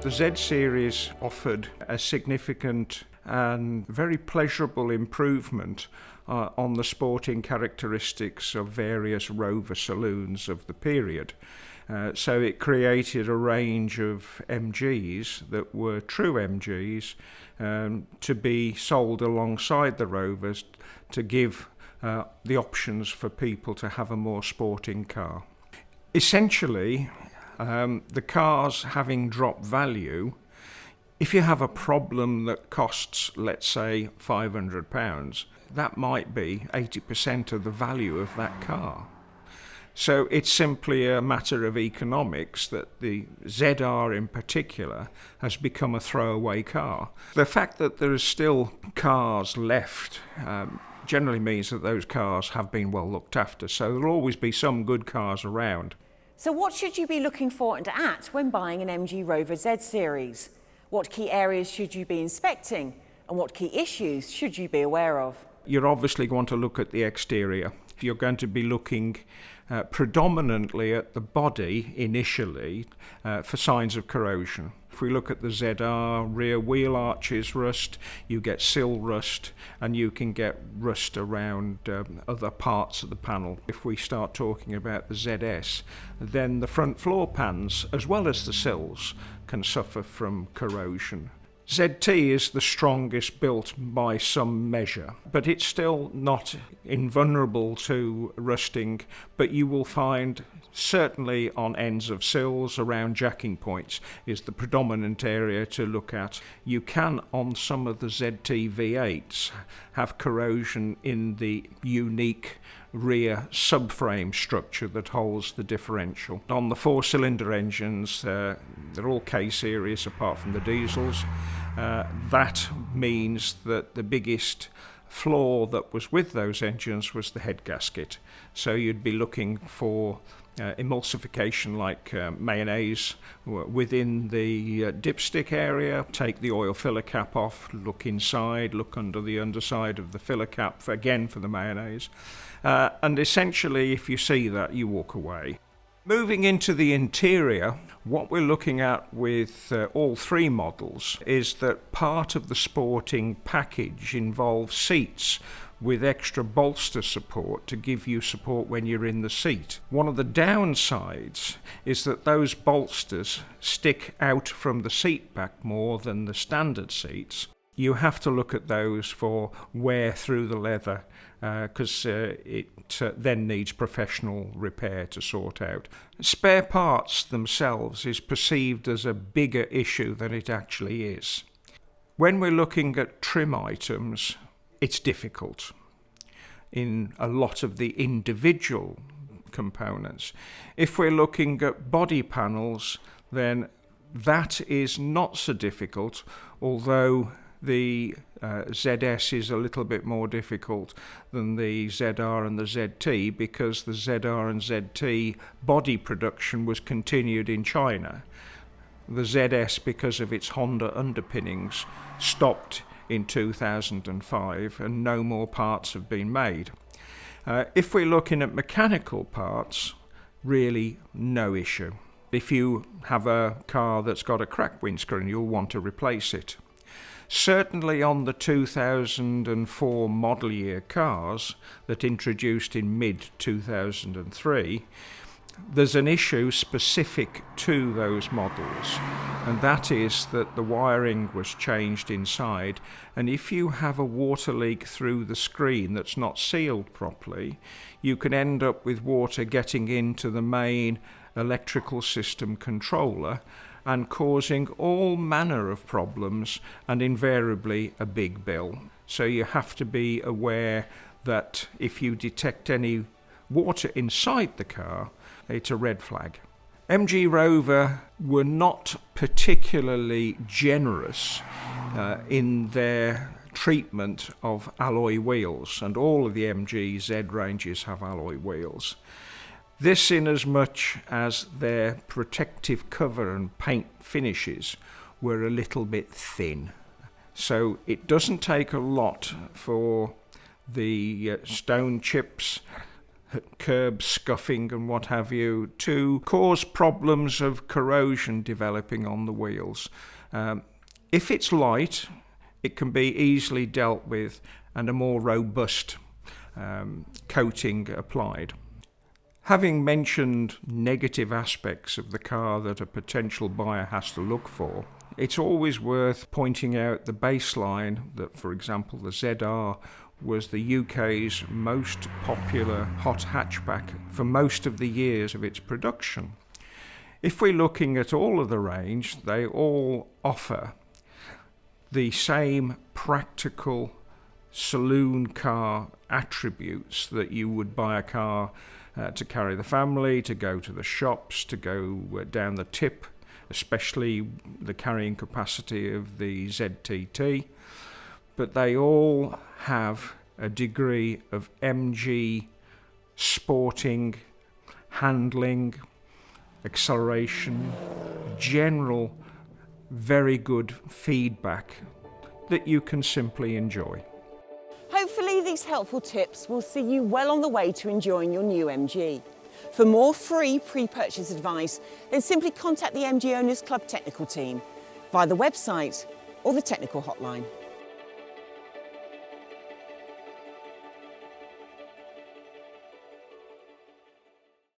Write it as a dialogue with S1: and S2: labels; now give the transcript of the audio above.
S1: The Z series offered a significant and very pleasurable improvement on the sporting characteristics of various Rover saloons of the period. So it created a range of MGs that were true MGs to be sold alongside the Rovers to give the options for people to have a more sporting car. Essentially, the cars having dropped value, if you have a problem that costs, let's say, £500, that might be 80% of the value of that car. So it's simply a matter of economics that the ZR in particular has become a throwaway car. The fact that there are still cars left generally means that those cars have been well looked after, so there'll always be some good cars around.
S2: So what should you be looking for and at when buying an MG Rover Z series? What key areas should you be inspecting? And what key issues should you be aware of?
S1: You're obviously going to look at the exterior. You're going to be looking predominantly at the body initially for signs of corrosion. If we look at the ZR, rear wheel arches rust, you get sill rust, and you can get rust around other parts of the panel. If we start talking about the ZS, then the front floor pans, as well as the sills, can suffer from corrosion. ZT is the strongest built by some measure, but it's still not invulnerable to rusting, but you will find certainly on ends of sills around jacking points is the predominant area to look at. You can, on some of the ZT V8s, have corrosion in the unique rear subframe structure that holds the differential. On the four-cylinder engines, they're all K-series apart from the diesels. That means that the biggest flaw that was with those engines was the head gasket. So you'd be looking for emulsification like mayonnaise within the dipstick area. Take the oil filler cap off, look inside, look under the underside of the filler cap for the mayonnaise. And essentially, if you see that, you walk away. Moving into the interior, what we're looking at with all three models is that part of the sporting package involves seats with extra bolster support to give you support when you're in the seat. One of the downsides is that those bolsters stick out from the seat back more than the standard seats. You have to look at those for wear through the leather because it then needs professional repair to sort out. Spare parts themselves is perceived as a bigger issue than it actually is. When we're looking at trim items, it's difficult in a lot of the individual components. If we're looking at body panels, then that is not so difficult, although the ZS is a little bit more difficult than the ZR and the ZT because the ZR and ZT body production was continued in China. The ZS, because of its Honda underpinnings, stopped in 2005 and no more parts have been made. If we're looking at mechanical parts, really no issue. If you have a car that's got a cracked windscreen, you'll want to replace it. Certainly on the 2004 model year cars that introduced in mid-2003, there's an issue specific to those models, and that is that the wiring was changed inside, and if you have a water leak through the screen that's not sealed properly, you can end up with water getting into the main electrical system controller and causing all manner of problems and invariably a big bill. So you have to be aware that if you detect any water inside the car, it's a red flag. MG Rover were not particularly generous in their treatment of alloy wheels, and all of the MG Z ranges have alloy wheels. This inasmuch as their protective cover and paint finishes were a little bit thin. So it doesn't take a lot for the stone chips, curb scuffing and what have you to cause problems of corrosion developing on the wheels. If it's light, it can be easily dealt with and a more robust coating applied. Having mentioned negative aspects of the car that a potential buyer has to look for, it's always worth pointing out the baseline that, for example, the ZR was the UK's most popular hot hatchback for most of the years of its production. If we're looking at all of the range, they all offer the same practical saloon car attributes that you would buy a car to carry the family, to go to the shops, to go down the tip, especially the carrying capacity of the ZTT. But they all have a degree of MG sporting, handling, acceleration, general very good feedback that you can simply enjoy.
S2: Hopefully these helpful tips will see you well on the way to enjoying your new MG. For more free pre-purchase advice, then simply contact the MG Owners Club technical team via the website or the technical hotline.